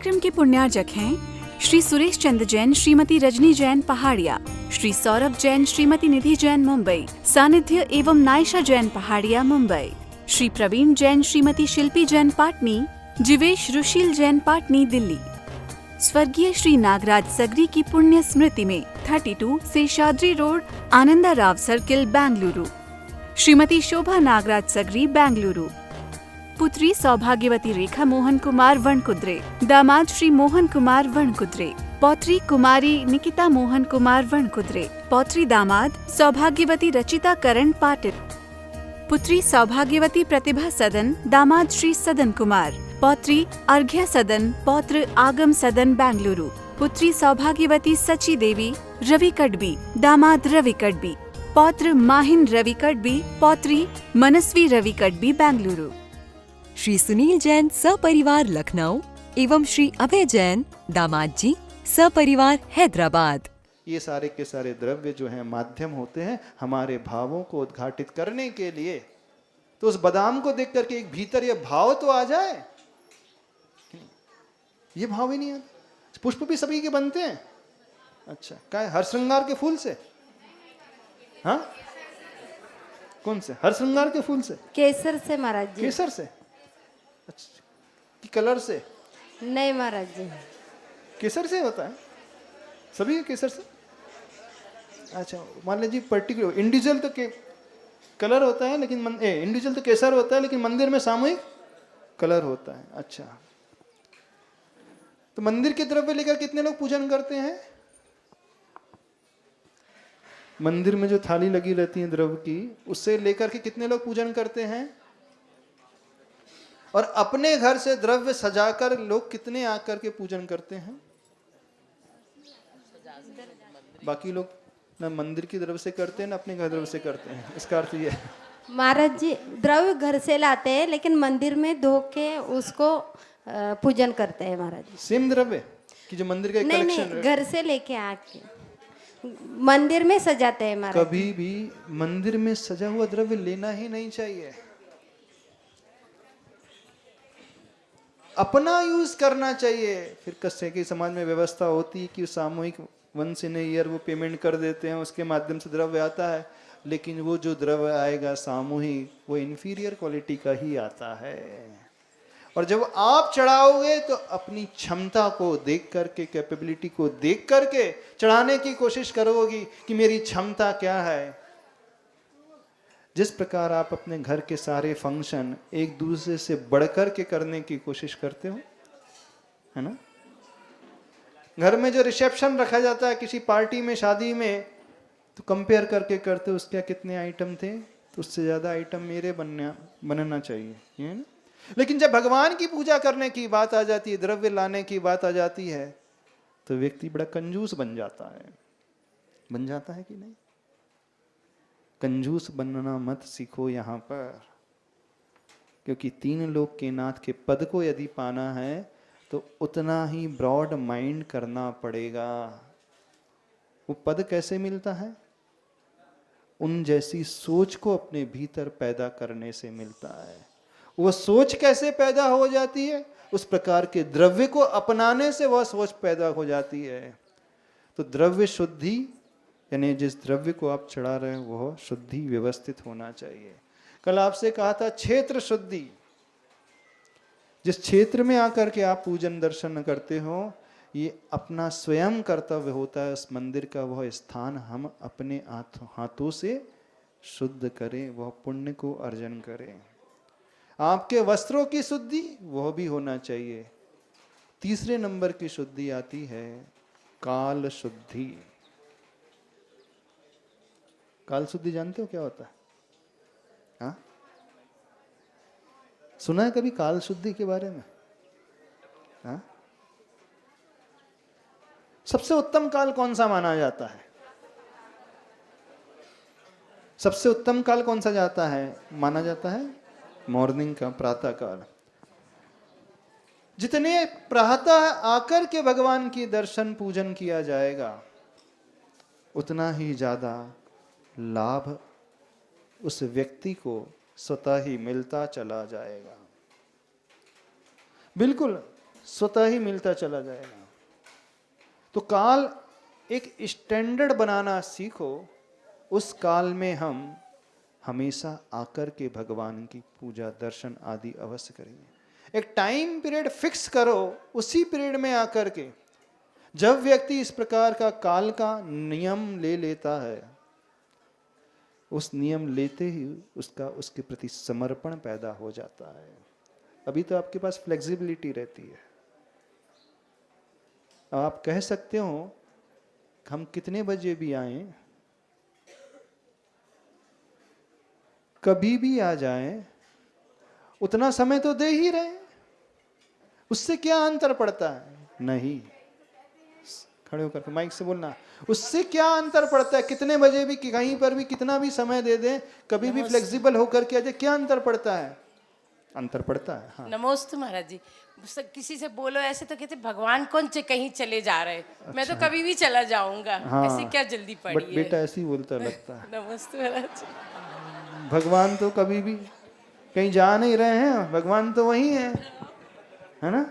कार्यक्रम के पुण्यार्जक हैं श्री सुरेश चंद्र जैन, श्रीमती रजनी जैन पहाड़िया, श्री सौरभ जैन, श्रीमती निधि जैन मुंबई, सानिध्य एवं नायशा जैन पहाड़िया मुंबई, श्री प्रवीण जैन, श्रीमती शिल्पी जैन पाटनी, जीवेश रुशील जैन पाटनी दिल्ली। स्वर्गीय श्री नागराज सगरी की पुण्य स्मृति में 32 शेषाद्री रोड, आनंदा राव सर्किल, बेंगलुरु। श्रीमती शोभा नागराज सगरी, बेंगलुरु। पुत्री सौभाग्यवती रेखा मोहन कुमार वणकुद्रे, दामाद श्री मोहन कुमार वणकुद्रे, पौत्री कुमारी निकिता मोहन कुमार वणकुद्रे, पौत्री दामाद सौभाग्यवती रचिता करण पाटिल, पुत्री सौभाग्यवती प्रतिभा सदन, दामाद श्री सदन कुमार, पौत्री अर्घ्य सदन, पौत्र आगम सदन, बेंगलुरु, पुत्री सौभाग्यवती सची देवी रवि कड़बी, दामाद रवि कड़बी, पौत्र माहिन रवि कड़बी, पौत्री मनस्वी रवि कड़बी, बेंगलुरु। श्री सुनील जैन सपरिवार लखनऊ एवं श्री अभय जैन दामाद जी सपरिवार हैदराबाद। ये सारे के सारे द्रव्य जो हैं माध्यम होते हैं हमारे भावों को उद्घाटित करने के लिए। तो उस बादाम को देख करके एक भीतर ये भाव तो आ जाए, ये भाव ही नहीं आता। पुष्प भी सभी के बनते हैं। अच्छा, क्या है? हर श्रृंगार के फूल से? हाँ, कौन से? हर श्रृंगार के फूल से? केसर से महाराज जी। केसर से? अच्छा, कि कलर से? नहीं महाराज जी, केसर से होता है सभी केसर से। अच्छा, मान लीजिए पर्टिकुलर इंडिविजुअल तो कलर होता है, लेकिन इंडिविजुअल तो केसर होता है, लेकिन मंदिर में सामूहिक कलर होता है। अच्छा, तो मंदिर के द्रव्य लेकर कितने लोग पूजन करते हैं? मंदिर में जो थाली लगी रहती है द्रव्य की, उससे लेकर के कितने लोग पूजन करते हैं? और अपने घर से द्रव्य सजाकर लोग कितने आकर के पूजन करते हैं? बाकी लोग ना मंदिर की द्रव्य से करते हैं ना अपने घर द्रव्य से करते हैं। इसका अर्थ ये है महाराज जी, द्रव्य घर से लाते हैं लेकिन मंदिर में धो के उसको पूजन करते हैं महाराज जी। सेम द्रव्य कि जो मंदिर का एक नहीं कलेक्शन नहीं, घर से लेके आके मंदिर में सजाते हैं महाराज। कभी भी मंदिर में सजा हुआ द्रव्य लेना ही नहीं चाहिए, अपना यूज करना चाहिए। फिर कस्से की समाज में व्यवस्था होती है कि सामूहिक वंस इन ईयर वो पेमेंट कर देते हैं, उसके माध्यम से द्रव्य आता है, लेकिन वो जो द्रव्य आएगा सामूहिक वो इंफीरियर क्वालिटी का ही आता है। और जब आप चढ़ाओगे तो अपनी क्षमता को देख करके, कैपेबिलिटी को देख करके चढ़ाने की कोशिश करोगी कि मेरी क्षमता क्या है। जिस प्रकार आप अपने घर के सारे फंक्शन एक दूसरे से बढ़कर के करने की कोशिश करते हो, है ना? घर में जो रिसेप्शन रखा जाता है किसी पार्टी में, शादी में, तो कंपेयर करके करते हो उसके कितने आइटम थे, तो उससे ज्यादा आइटम मेरे बनना चाहिए, है ना? लेकिन जब भगवान की पूजा करने की बात आ जाती है, द्रव्य लाने की बात आ जाती है, तो व्यक्ति बड़ा कंजूस बन जाता है। बन जाता है कि नहीं? कंजूस बनना मत सीखो यहाँ पर, क्योंकि तीन लोक के नाथ के पद को यदि पाना है तो उतना ही ब्रॉड माइंड करना पड़ेगा। वो पद कैसे मिलता है? उन जैसी सोच को अपने भीतर पैदा करने से मिलता है। वो सोच कैसे पैदा हो जाती है? उस प्रकार के द्रव्य को अपनाने से वह सोच पैदा हो जाती है। तो द्रव्य शुद्धि, यानी जिस द्रव्य को आप चढ़ा रहे हो वह शुद्धि व्यवस्थित होना चाहिए। कल आपसे कहा था क्षेत्र शुद्धि। जिस क्षेत्र में आकर के आप पूजन दर्शन करते हो, ये अपना स्वयं कर्तव्य होता है उस मंदिर का। वह स्थान हम अपने हाथों से शुद्ध करें, वह पुण्य को अर्जन करें। आपके वस्त्रों की शुद्धि वह भी होना चाहिए। तीसरे नंबर की शुद्धि आती है काल शुद्धि। काल शुद्धि जानते हो क्या होता है? हाँ, सुना है कभी काल शुद्धि के बारे में? हाँ? सबसे उत्तम काल कौन सा माना जाता है? सबसे उत्तम काल कौन सा जाता है माना जाता है? मॉर्निंग का, प्रातः काल। जितने प्रातः आकर के भगवान की दर्शन पूजन किया जाएगा, उतना ही ज्यादा लाभ उस व्यक्ति को स्वतः ही मिलता चला जाएगा। बिल्कुल स्वतः ही मिलता चला जाएगा। तो काल एक स्टैंडर्ड बनाना सीखो, उस काल में हम हमेशा आकर के भगवान की पूजा दर्शन आदि अवश्य करेंगे। एक टाइम पीरियड फिक्स करो, उसी पीरियड में आकर के जब व्यक्ति इस प्रकार का काल का नियम ले लेता है, उस नियम लेते ही उसका उसके प्रति समर्पण पैदा हो जाता है। अभी तो आपके पास फ्लेक्सिबिलिटी रहती है, आप कह सकते हो हम कितने बजे भी आए, कभी भी आ जाएं, उतना समय तो दे ही रहे, उससे क्या अंतर पड़ता है? नहीं, खड़े होकर माइक से बोलना, उससे क्या अंतर पड़ता है? कितने बजे भी कहीं पर भी कितना भी समय दे दें, कभी भी फ्लेक्सिबल होकर के आ जाए, क्या अंतर पड़ता है? अंतर पड़ता है। हाँ। नमोस्तु महाराज जी। किसी से बोलो ऐसे तो कहते भगवान कौन से कहीं चले जा रहे, मैं तो कभी भी चला जाऊंगा। हाँ, ऐसे क्या जल्दी पड़ी बट बेटा ऐसे ही बोलता लगता है। नमस्ते महाराज जी। भगवान तो कभी भी कहीं जा नहीं रहे हैं, भगवान तो वही है ना?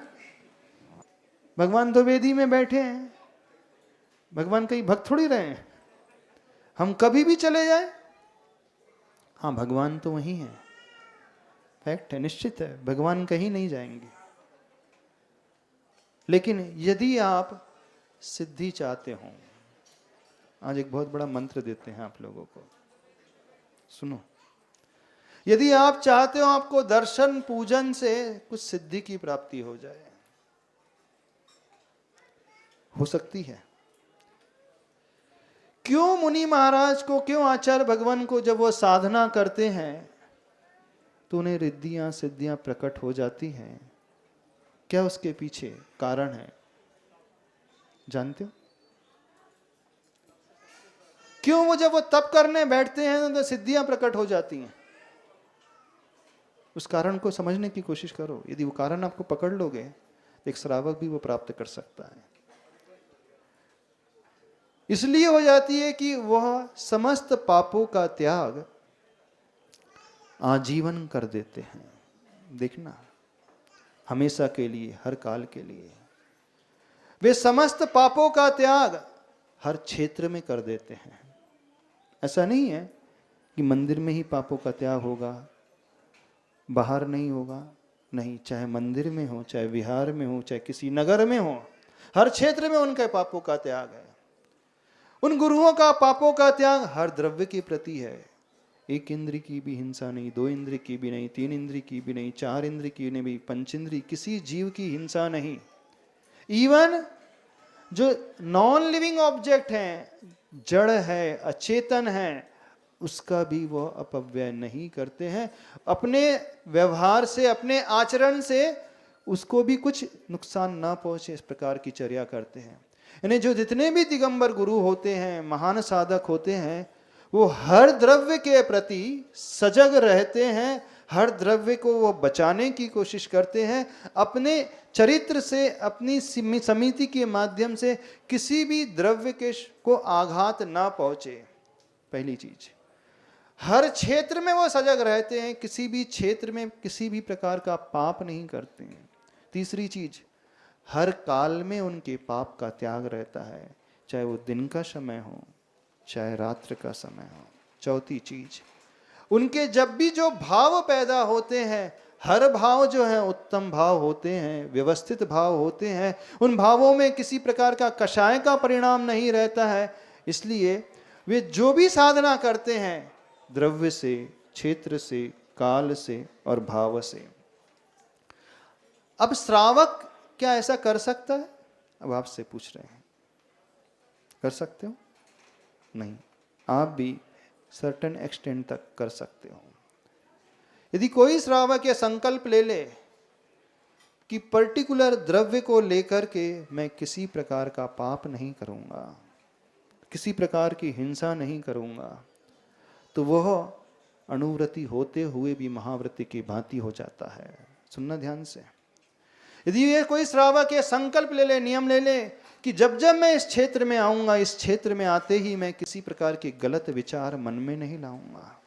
भगवान तो वेदी में बैठे हैं, भगवान कहीं भक्त थोड़ी रहे हैं। हम कभी भी चले जाए, हाँ भगवान तो वही है, फैक्ट है, निश्चित है, भगवान कहीं नहीं जाएंगे। लेकिन यदि आप सिद्धि चाहते हो, आज एक बहुत बड़ा मंत्र देते हैं आप लोगों को, सुनो। यदि आप चाहते हो आपको दर्शन पूजन से कुछ सिद्धि की प्राप्ति हो जाए, हो सकती है। क्यों मुनि महाराज को, क्यों आचार्य भगवान को जब वो साधना करते हैं तो उन्हें रिद्धियां सिद्धियां प्रकट हो जाती हैं? क्या उसके पीछे कारण है, जानते हो? क्यों वो जब वो तप करने बैठते हैं तो सिद्धियां प्रकट हो जाती हैं? उस कारण को समझने की कोशिश करो। यदि वो कारण आपको पकड़ लोगे तो एक श्रावक भी वो प्राप्त कर सकता है। इसलिए हो जाती है कि वह समस्त पापों का त्याग आजीवन कर देते हैं। देखना, हमेशा के लिए, हर काल के लिए वे समस्त पापों का त्याग हर क्षेत्र में कर देते हैं। ऐसा नहीं है कि मंदिर में ही पापों का त्याग होगा, बाहर नहीं होगा, नहीं, चाहे मंदिर में हो, चाहे विहार में हो, चाहे किसी नगर में हो, हर क्षेत्र में उनके पापों का त्याग है। उन गुरुओं का पापों का त्याग हर द्रव्य के प्रति है। एक इंद्री की भी हिंसा नहीं, दो इंद्री की भी नहीं, तीन इंद्री की भी नहीं, चार इंद्री की नहीं भी, पंचेंद्री, किसी जीव की हिंसा नहीं। इवन जो नॉन लिविंग ऑब्जेक्ट हैं, जड़ है, अचेतन है, उसका भी वो अपव्यय नहीं करते हैं। अपने व्यवहार से, अपने आचरण से उसको भी कुछ नुकसान ना पहुंचे, इस प्रकार की चर्या करते हैं। यानी जो जितने भी दिगंबर गुरु होते हैं, महान साधक होते हैं, वो हर द्रव्य के प्रति सजग रहते हैं, हर द्रव्य को वो बचाने की कोशिश करते हैं। अपने चरित्र से, अपनी समिति के माध्यम से किसी भी द्रव्य के को आघात ना पहुंचे। पहली चीज, हर क्षेत्र में वो सजग रहते हैं, किसी भी क्षेत्र में किसी भी प्रकार का पाप नहीं करते हैं। तीसरी चीज, हर काल में उनके पाप का त्याग रहता है, चाहे वो दिन का समय हो, चाहे रात्र का समय हो। चौथी चीज, उनके जब भी जो भाव पैदा होते हैं, हर भाव जो है उत्तम भाव होते हैं, व्यवस्थित भाव होते हैं। उन भावों में किसी प्रकार का कषाय का परिणाम नहीं रहता है। इसलिए वे जो भी साधना करते हैं, द्रव्य से, क्षेत्र से, काल से और भाव से। अब श्रावक क्या ऐसा कर सकता है? अब आपसे पूछ रहे हैं, कर सकते हो? नहीं, आप भी सर्टेन एक्सटेंट तक कर सकते हो। यदि कोई श्रावक यह संकल्प ले ले कि पर्टिकुलर द्रव्य को लेकर के मैं किसी प्रकार का पाप नहीं करूंगा, किसी प्रकार की हिंसा नहीं करूंगा, तो वह अनुव्रति होते हुए भी महाव्रति की भांति हो जाता है। सुनना ध्यान से। यदि ये कोई श्रावक ये संकल्प ले ले, नियम ले ले कि जब जब मैं इस क्षेत्र में आऊंगा, इस क्षेत्र में आते ही मैं किसी प्रकार के गलत विचार मन में नहीं लाऊंगा,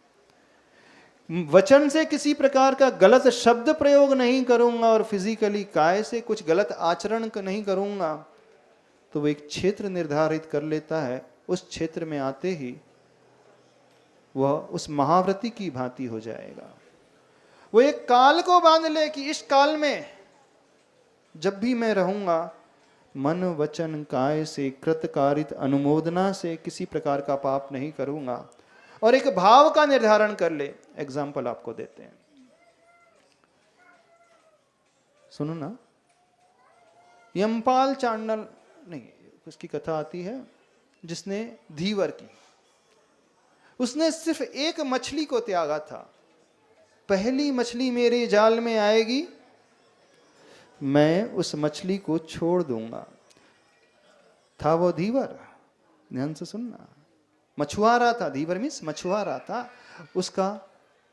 वचन से किसी प्रकार का गलत शब्द प्रयोग नहीं करूंगा और फिजिकली काय से कुछ गलत आचरण नहीं करूंगा, तो वो एक क्षेत्र निर्धारित कर लेता है। उस क्षेत्र में आते ही वह उस महाव्रती की भांति हो जाएगा। वो एक काल को बांध ले कि इस काल में जब भी मैं रहूंगा, मन वचन काय से कृतकारित अनुमोदना से किसी प्रकार का पाप नहीं करूंगा, और एक भाव का निर्धारण कर ले। एग्जाम्पल आपको देते हैं, सुनो ना। यमपाल चांडल नहीं, उसकी कथा आती है जिसने धीवर की, उसने सिर्फ एक मछली को त्यागा था। पहली मछली मेरे जाल में आएगी, मैं उस मछली को छोड़ दूंगा। था वो धीवर, ध्यान से सुनना, मछुआरा था। धीवर मीन्स मछुआरा था। उसका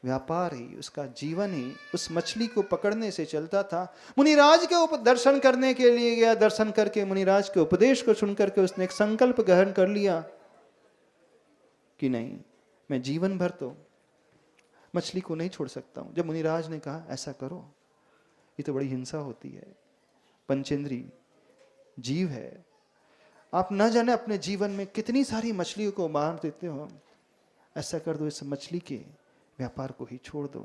व्यापार ही, उसका जीवन ही उस मछली को पकड़ने से चलता था। मुनिराज के दर्शन करने के लिए गया, दर्शन करके मुनिराज के उपदेश को सुन करके उसने एक संकल्प ग्रहण कर लिया कि नहीं, मैं जीवन भर तो मछली को नहीं छोड़ सकता हूं। जब मुनिराज ने कहा ऐसा करो, ये तो बड़ी हिंसा होती है, पंचेंद्री जीव है, आप न जाने अपने जीवन में कितनी सारी मछलियों को मार देते हो, ऐसा कर दो, इस मछली के व्यापार को ही छोड़ दो।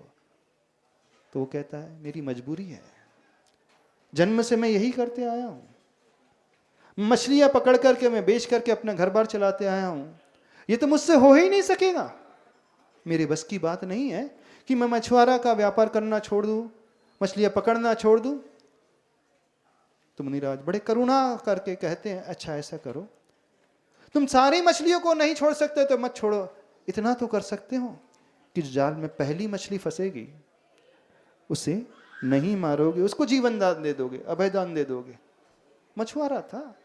तो वो कहता है मेरी मजबूरी है, जन्म से मैं यही करते आया हूं, मछलियां पकड़ करके मैं बेच करके अपना घर बार चलाते आया हूं, ये तो मुझसे हो ही नहीं सकेगा। मेरे बस की बात नहीं है कि मैं मछुआरा का व्यापार करना छोड़ दूं, मछलियां पकड़ना छोड़ दूं। तो मुनिराज बड़े करुणा करके कहते हैं अच्छा ऐसा करो, तुम सारी मछलियों को नहीं छोड़ सकते तो मत छोड़ो, इतना तो कर सकते हो कि जो जाल में पहली मछली फंसेगी उसे नहीं मारोगे, उसको जीवन दान दे दोगे, अभय दान दे दोगे। मछुआरा था,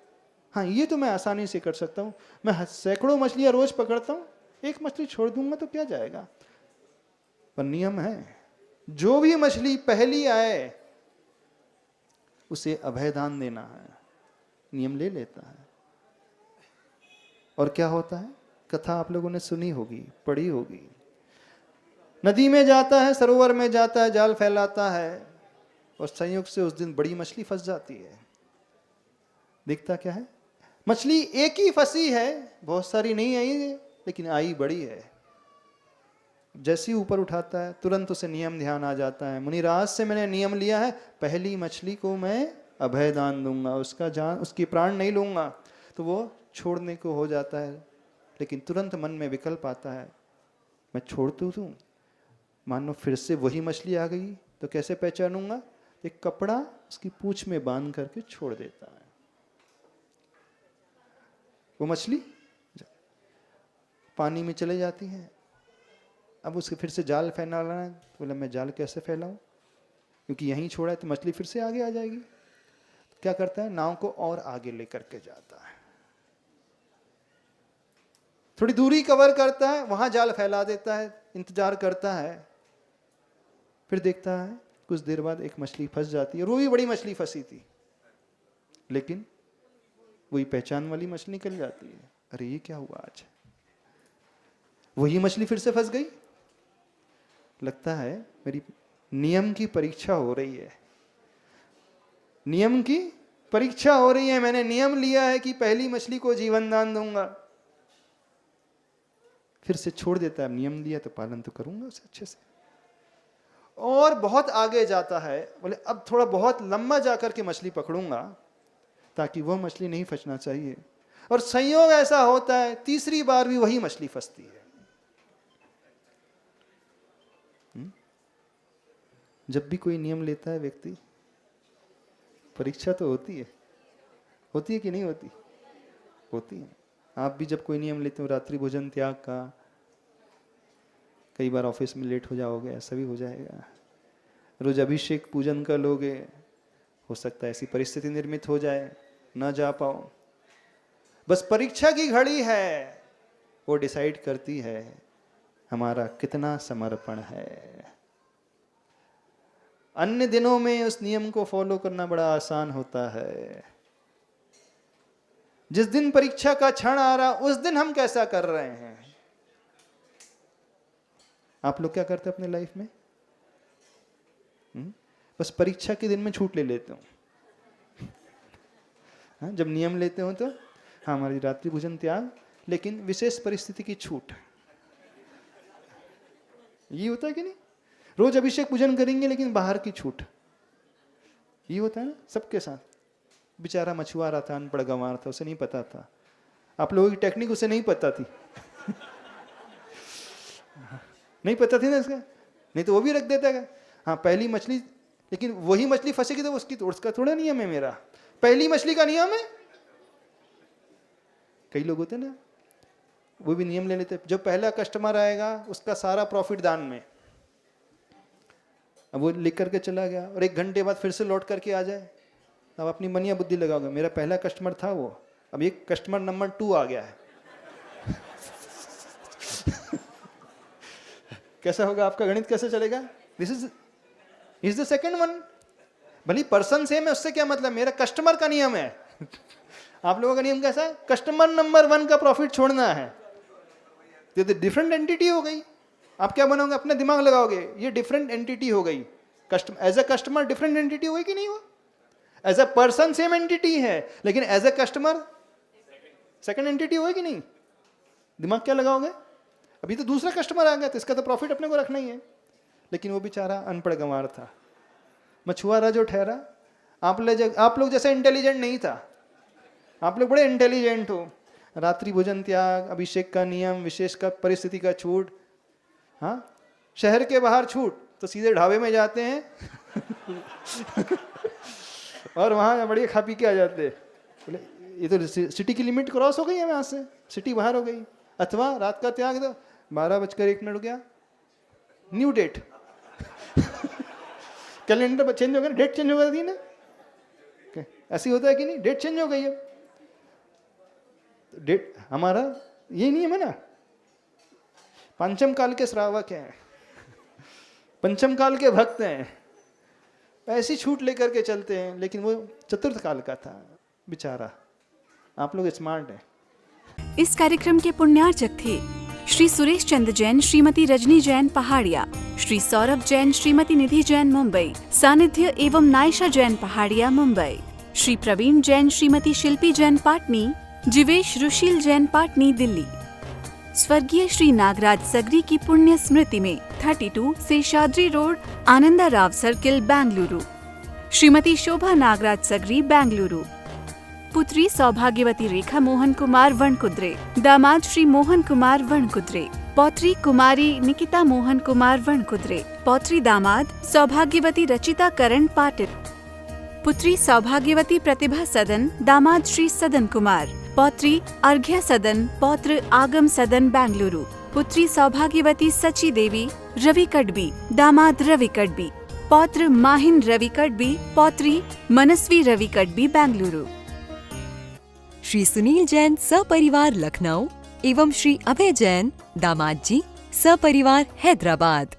हाँ ये तो मैं आसानी से कर सकता हूं, मैं सैकड़ों मछलियां रोज पकड़ता हूं, एक मछली छोड़ दूंगा तो क्या जाएगा। पर नियम है, जो भी मछली पहली आए उसे अभयदान देना है। नियम ले लेता है। और क्या होता है, कथा आप लोगों ने सुनी होगी, पढ़ी होगी। नदी में जाता है, सरोवर में जाता है, जाल फैलाता है और संयोग से उस दिन बड़ी मछली फंस जाती है। दिखता क्या है, मछली एक ही फंसी है, बहुत सारी नहीं आई है, लेकिन आई बड़ी है। जैसे ही ऊपर उठाता है तुरंत उसे नियम ध्यान आ जाता है, मुनिराज से मैंने नियम लिया है, पहली मछली को मैं अभय दान दूंगा, उसका जान, उसकी प्राण नहीं लूंगा। तो वो छोड़ने को हो जाता है, लेकिन तुरंत मन में विकल्प आता है, मैं छोड़ तो दूं, मान लो फिर से वही मछली आ गई तो कैसे पहचानूंगा। एक कपड़ा उसकी पूंछ में बांध करके छोड़ देता है। वो मछली पानी में चले जाती है। अब उसके फिर से जाल फैलाना है, तो बोला मैं जाल कैसे फैलाऊं, क्योंकि यहीं छोड़ा है तो मछली फिर से आगे आ जाएगी। तो क्या करता है, नाव को और आगे लेकर के जाता है, थोड़ी दूरी कवर करता है, वहां जाल फैला देता है, इंतजार करता है, फिर देखता है कुछ देर बाद एक मछली फंस जाती है। और वो भी बड़ी मछली फंसी थी, लेकिन वही पहचान वाली मछली निकल जाती है। अरे ये क्या हुआ आज, वही मछली फिर से फंस गई। लगता है मेरी नियम की परीक्षा हो रही है, नियम की परीक्षा हो रही है। मैंने नियम लिया है कि पहली मछली को जीवन दान दूंगा, फिर से छोड़ देता है। नियम लिया तो पालन तो करूंगा उसे अच्छे से। और बहुत आगे जाता है, बोले अब थोड़ा बहुत लंबा जाकर के मछली पकड़ूंगा ताकि वह मछली नहीं फंसना चाहिए। और संयोग ऐसा होता है तीसरी बार भी वही मछली फंसती है। जब भी कोई नियम लेता है व्यक्ति, परीक्षा तो होती है कि नहीं होती, होती है। आप भी जब कोई नियम लेते हो, रात्रि भोजन त्याग का, कई बार ऑफिस में लेट हो जाओगे, ऐसा भी हो जाएगा। रोज अभिषेक पूजन कर लोगे, हो सकता है ऐसी परिस्थिति निर्मित हो जाए, ना जा पाओ। बस परीक्षा की घड़ी है, वो डिसाइड करती है हमारा कितना समर्पण है। अन्य दिनों में उस नियम को फॉलो करना बड़ा आसान होता है। जिस दिन परीक्षा का क्षण आ रहा, उस दिन हम कैसा कर रहे हैं। आप लोग क्या करते हैं अपने लाइफ में? बस परीक्षा के दिन में छूट ले लेते हो। हाँ, जब नियम लेते हो तो हाँ हमारी रात्रि भोजन त्याग, लेकिन विशेष परिस्थिति की छूट। ये होता है कि नहीं? रोज अभिषेक पूजन करेंगे लेकिन बाहर की छूट। ये होता है ना सबके साथ। बेचारा मछुआरा था, अनपढ़ गंवार था, उसे नहीं पता था। आप लोगों की टेक्निक उसे नहीं पता थी। नहीं पता थी ना इसका, नहीं तो वो भी रख देता है। हाँ पहली मछली, लेकिन वही मछली फंसेगी तो उसका थोड़ा नियम है। मेरा पहली मछली का नियम है। कई लोग होते ना वो भी नियम ले लेते, जो पहला कस्टमर आएगा उसका सारा प्रॉफिट दान में। अब वो लिख करके चला गया और 1 घंटे बाद फिर से लौट करके आ जाए, अब अपनी मनिया बुद्धि लगाओगे, मेरा पहला कस्टमर था वो, अब ये कस्टमर नंबर 2 आ गया है। कैसा होगा आपका गणित, कैसे चलेगा? This is the second one. भले पर्सन सेम है, उससे क्या मतलब, मेरा कस्टमर का नियम है। आप लोगों का नियम कैसा है? कस्टमर नंबर 1 का प्रॉफिट छोड़ना है। ये तो डिफरेंट एंटिटी हो गई। आप क्या बनाओगे? अपना दिमाग लगाओगे, ये डिफरेंट एंटिटी हो गई। As a customer different entity हो गई कि नहीं हुआ? As a person same entity है, लेकिन as a customer second entity हो गई कि नहीं? दिमाग क्या लगाओगे? अभी तो दूसरा कस्टमर आ गया, तो इसका तो प्रॉफिट अपने को रखना ही है। लेकिन वो बेचारा अनपढ़ गंवार था, मछुआरा जो ठहरा। आप लोग जैसे इंटेलिजेंट नहीं था, आप लोग बड़े इंटेलिजेंट हो। रात्रि भोजन त्याग, अभिषेक का नियम, विशेष का परिस्थिति का छूट। हाँ, शहर के बाहर छूट तो सीधे ढाबे में जाते हैं और वहाँ बढ़िया खा पी के आ जाते। बोले ये तो सिटी की लिमिट क्रॉस हो गई है, यहाँ से सिटी बाहर हो गई। अथवा रात का त्याग दो, 12:01 हो गया, न्यू डेट। कैलेंडर चेंज हो गया, डेट चेंज हो गई थी ना, ऐसे होता है कि नहीं? डेट चेंज हो गई है। डेट हमारा ये नियम है ना, पंचम काल के श्रावक हैं, पंचम काल के भक्त हैं, ऐसी छूट लेकर के चलते हैं। लेकिन वो चतुर्थ काल का था बेचारा। आप लोग स्मार्ट हैं। इस कार्यक्रम के पुण्यार्चक थे श्री सुरेश चंद्र जैन, श्रीमती रजनी जैन पहाड़िया, श्री सौरभ जैन, श्रीमती निधि जैन मुंबई, सानिध्य एवं नायशा जैन पहाड़िया मुंबई, श्री प्रवीण जैन, श्रीमती शिल्पी जैन पाटनी, जीवेश रुशील जैन पाटनी दिल्ली। स्वर्गीय श्री नागराज सगरी की पुण्य स्मृति में 32 शेषाद्री रोड, आनंदा राव सर्किल, बेंगलुरु। श्रीमती शोभा नागराज सगरी, बेंगलुरु। पुत्री सौभाग्यवती रेखा मोहन कुमार वणकुद्रे, दामाद श्री मोहन कुमार वणकुद्रे, पौत्री कुमारी निकिता मोहन कुमार वणकुद्रे, पौत्री दामाद सौभाग्यवती रचिता करण पाटिल, पुत्री सौभाग्यवती प्रतिभा सदन, दामाद श्री सदन कुमार, पौत्री अर्घ्य सदन, पौत्र आगम सदन, बेंगलुरु, पुत्री सौभाग्यवती सची देवी रवि कड़बी, दामाद रवि कड़बी, पौत्र माहिन रवि कड़बी, पौत्री मनस्वी रवि कड़बी, बेंगलुरु। श्री सुनील जैन सपरिवार लखनऊ एवं श्री अभय जैन दामाद जी सपरिवार हैदराबाद।